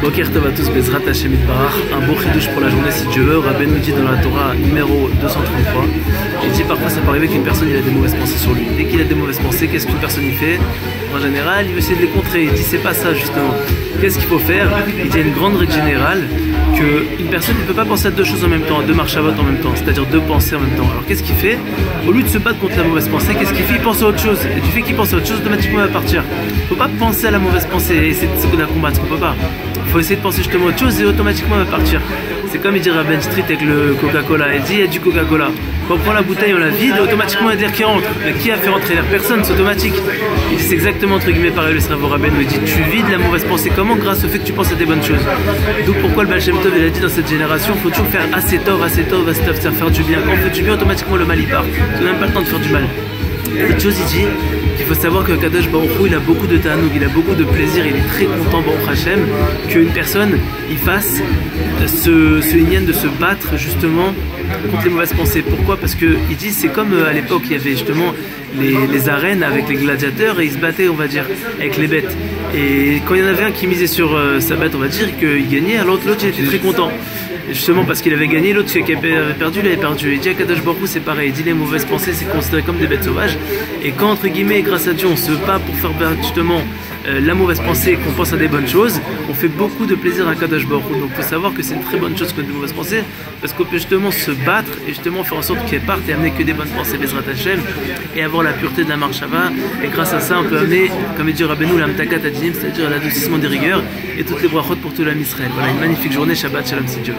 Boker Tov à tous, Bezrat Hashem Yitbarach, un beau chidouche pour la journée si Dieu veut. Rabbeinu nous dit dans la Torah numéro 233, il dit parfois ça peut arriver qu'une personne il a des mauvaises pensées sur lui. Dès qu'il a des mauvaises pensées, qu'est-ce qu'une personne il fait? En général, il veut essayer de les contrer. Il dit c'est pas ça justement. Qu'est-ce qu'il faut faire? Il dit il y a une grande règle générale qu'une personne ne peut pas penser à deux choses en même temps, à deux marchavot en même temps, c'est-à-dire deux pensées en même temps. Alors qu'est-ce qu'il fait? Au lieu de se battre contre la mauvaise pensée, qu'est-ce qu'il fait? Il pense à autre chose. Et du fait qu'il pense à autre chose, automatiquement il va partir. Il ne faut pas penser à la mauvaise pensée et essayer de la combattre, on peut pas. Il faut essayer de penser justement à autre chose et automatiquement il va partir. C'est comme il dit Rabben Street avec le Coca-Cola. Il dit il y a du Coca-Cola. Quand on prend la bouteille, on la vide, automatiquement il y a de l'air qui rentre. Mais qui a fait rentrer l'air? Personne, c'est automatique. Il dit c'est exactement entre guillemets pareil le cerveau Rabben. Il dit tu vides la mauvaise pensée. Comment? Grâce au fait que tu penses à des bonnes choses. Donc pourquoi le Baal Shem Tov il a dit dans cette génération, il faut toujours faire assez tov, c'est-à-dire faire du bien. Quand on fait du bien, automatiquement le mal il part. Tu n'as même pas le temps de faire du mal. Autre chose, il dit qu'il faut savoir que Kadosh Baruch Hu, il a beaucoup de ta'anoug, il a beaucoup de plaisir, il est très content, Baruch Hashem, qu'une personne il fasse ce inyan de se battre justement contre les mauvaises pensées. Pourquoi? Parce qu'il dit c'est comme à l'époque il y avait justement les arènes avec les gladiateurs et ils se battaient on va dire avec les bêtes. Et quand il y en avait un qui misait sur sa bête on va dire qu'il gagnait, alors l'autre il était très content. Justement parce qu'il avait gagné, l'autre qui avait perdu, il avait perdu. Il dit à Kadosh Baruch Hu c'est pareil, il dit les mauvaises pensées c'est considéré comme des bêtes sauvages. Et quand entre guillemets grâce à Dieu on se bat pour faire justement la mauvaise pensée, qu'on pense à des bonnes choses, on fait beaucoup de plaisir à Kadosh Baruch Hu. Donc il faut savoir que c'est une très bonne chose que de mauvaises pensées, parce qu'on peut justement se battre et justement faire en sorte qu'elles partent et amener que des bonnes pensées Bezrat Hashem et avoir la pureté de la marshava. Et grâce à ça on peut amener, comme dit Rabbeinu, l'amtakat adinim, c'est-à-dire l'adoucissement des rigueurs et toutes les brachot pour tout l'âme Israël. Voilà une magnifique journée, Shabbat Shalom si Dieu.